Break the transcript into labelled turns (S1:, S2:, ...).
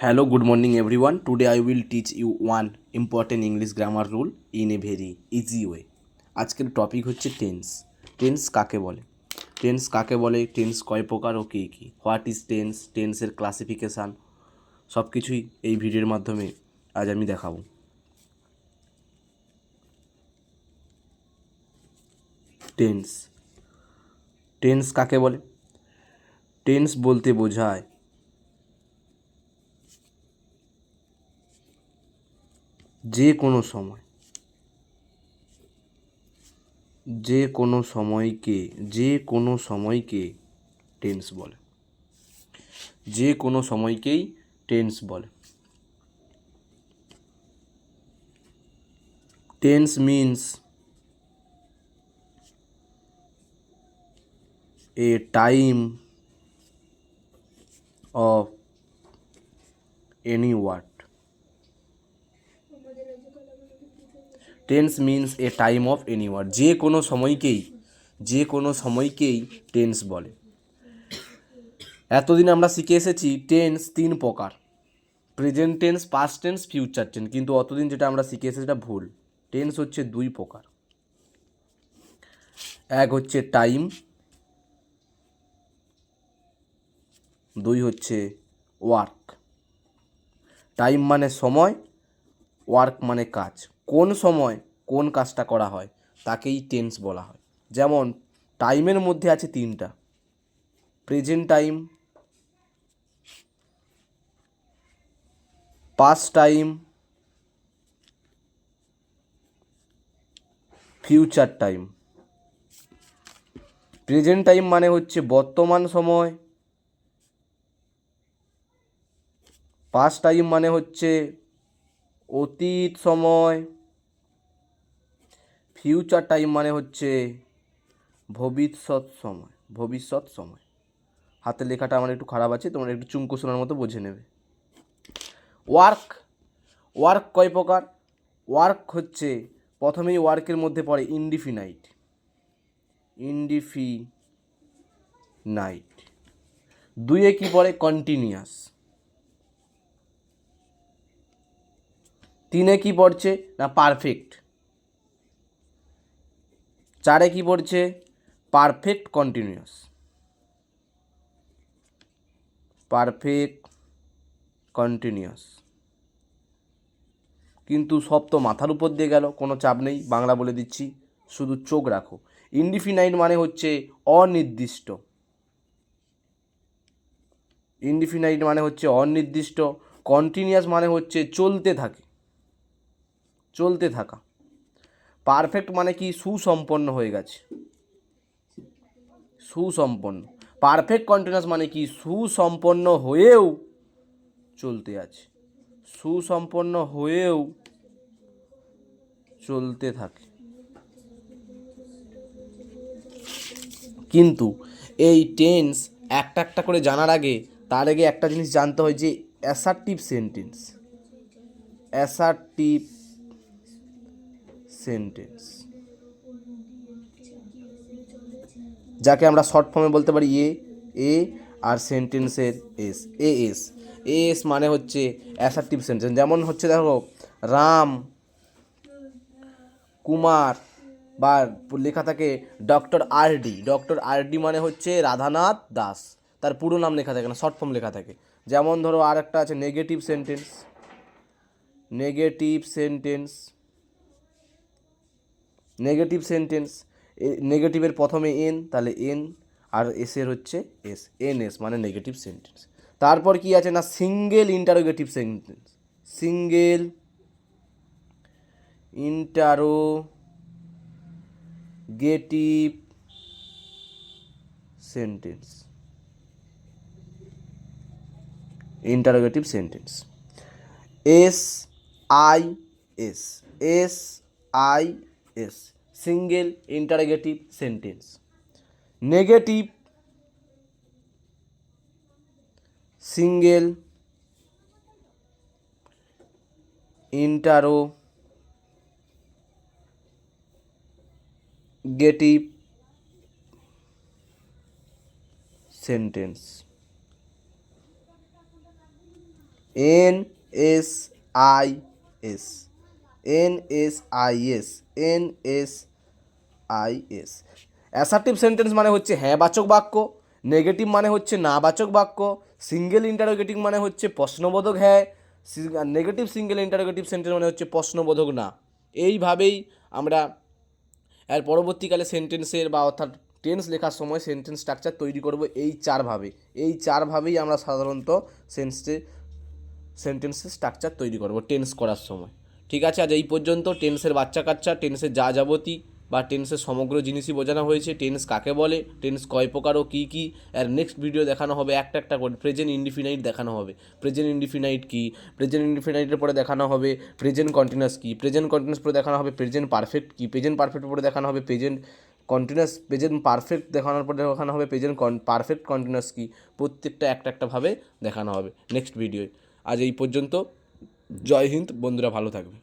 S1: Hello, good morning everyone. Today I will teach you one important English grammar rule in a very easy way. আজকের topic হচ্ছে tense. Tense কাকে বলে? Tense কয় প্রকার ও কী কী? What is tense? টেন্সের ক্লাসিফিকেশান সব কিছুই এই ভিডিওর মাধ্যমে আজ আমি দেখাবো। টেন্স টেন্স কাকে বলে? টেন্স বলতে বোঝায় যে কোনো সময়কে টেন্স বলে। যে কোনো সময়কেই টেন্স বলে। Tense means a time of any word. Tense means a time of any word. যে কোনো সময়কেই টেন্স বলে। এতদিন আমরা শিখে এসেছি টেন্স 3 প্রকার: present tense, past tense, future tense. কিন্তু অতদিন যেটা আমরা শিখে এসেছি সেটা ভুল। টেন্স হচ্ছে 2 প্রকার। এক হচ্ছে টাইম, 2 হচ্ছে ওয়ার্ক। টাইম মানে সময়, ওয়ার্ক মানে কাজ। কোন সময় কোন কাজটা করা হয় তাকেই টেন্স বলা হয়। যেমন টাইমের মধ্যে আছে 3টা: present time, past time, future time. Present time মানে হচ্ছে বর্তমান সময়, পাস্ট টাইম মানে হচ্ছে অতীত সময়, ফিউচার টাইম মানে হচ্ছে ভবিষ্যৎ সময়। হাতের লেখাটা আমার একটু খারাপ আছে, তোমরা একটু চুমকো শোনার মতো বুঝে নেবে। ওয়ার্ক কয় প্রকার? ওয়ার্ক হচ্ছে প্রথমেই ওয়ার্কের মধ্যে পড়ে ইনডিফিনাইট। 2 কি পড়ে? কন্টিনিউয়াস। 3 কি পড়ছে না? পারফেক্ট। 4 কি পড়ছে? Perfect continuous. কিন্তু সব তো মাথার উপর দিয়ে গেল, কোনো চাপ নেই, বাংলা বলে দিচ্ছি, শুধু চোখ রাখো। ইনডিফিনাইট মানে হচ্ছে অনির্দিষ্ট। কন্টিনিউয়াস মানে হচ্ছে চলতে থাকা। পারফেক্ট মানে কি? সুসম্পন্ন হয়ে গেছে। পারফেক্ট কন্টিনিউয়াস মানে কি? সুসম্পন্ন হয়েও চলতে থাকে। কিন্তু এই টেন্স একটা করে জানার আগে তার আগে একটা জিনিস জানতে হয় যে অ্যাসার্টিভ যাকে আমরা শর্ট ফর্মে বলতে পারি এ আর সেন্টেন্সের এস মানে হচ্ছে অ্যাসার্টিভ সেন্টেন্স। যেমন হচ্ছে দেখো, রাম কুমার, বা লেখা থাকে ডক্টর আর ডি মানে হচ্ছে রাধানাথ দাস। তার পুরো নাম লেখা থাকে না, শর্ট ফর্ম লেখা থাকে। যেমন ধরো আর একটা আছে নেগেটিভ সেন্টেন্স। নেগেটিভের প্রথমে এন, তাহলে এন, আর এসের হচ্ছে এস মানে নেগেটিভ সেন্টেন্স। তারপর কি আছে না? Single interrogative sentence. SIS single interrogative sentence. Negative single interrogative sentence. NSIS, NSIS, NSIS। Assertive sentence মানে হচ্ছে হ্যাঁ বাচক বাক্য, নেগেটিভ মানে হচ্ছে না বাচক বাক্য, সিঙ্গেল ইন্টারোগেটিভ মানে হচ্ছে প্রশ্নবোধক হ্যাঁ, নেগেটিভ সিঙ্গেল ইন্টারোগেটিভ সেন্টেন্স মানে হচ্ছে প্রশ্নবোধক না। এইভাবেই আমরা এর পরবর্তীকালে সেন্টেন্সের বা অর্থাৎ টেন্স লেখার সময় সেন্টেন্স স্ট্রাকচার তৈরি করব এই চারভাবেই আমরা সাধারণত সেন্টেন্সের স্ট্রাকচার তৈরি করব টেন্স করার সময়। ঠিক আছে, আজ এই পর্যন্ত টেন্সের বাচ্চা কাচ্চা, টেন্সের যা যাবতীয় বা টেন্সের সমগ্র জিনিসই বোঝানো হয়েছে। টেন্স কাকে বলে, টেন্স কয় প্রকার ও কী কী, আর নেক্সট ভিডিও দেখানো হবে একটা করে। প্রেজেন্ট ইনডিফিনাইট দেখানো হবে, প্রেজেন্ট ইনডিফিনাইট কী, প্রেজেন্ট ইনডিফিনাইটের পরে দেখানো হবে প্রেজেন্ট কন্টিনিউয়াস কী, প্রেজেন্ট কন্টিনিউয়াস পরে দেখানো হবে প্রেজেন্ট পারফেক্ট কী, প্রেজেন্ট পারফেক্ট পরে দেখানো হবে প্রেজেন্ট কন্টিনিউয়াস, প্রেজেন্ট পারফেক্ট দেখানোর পরে দেখানো হবে প্রেজেন্ট পারফেক্ট কন্টিনিউয়াস কী। প্রত্যেকটা একটাভাবে দেখানো হবে নেক্সট ভিডিওয়। আজ এই পর্যন্ত। জয় হিন্দ বন্ধুরা, ভালো থাকবে।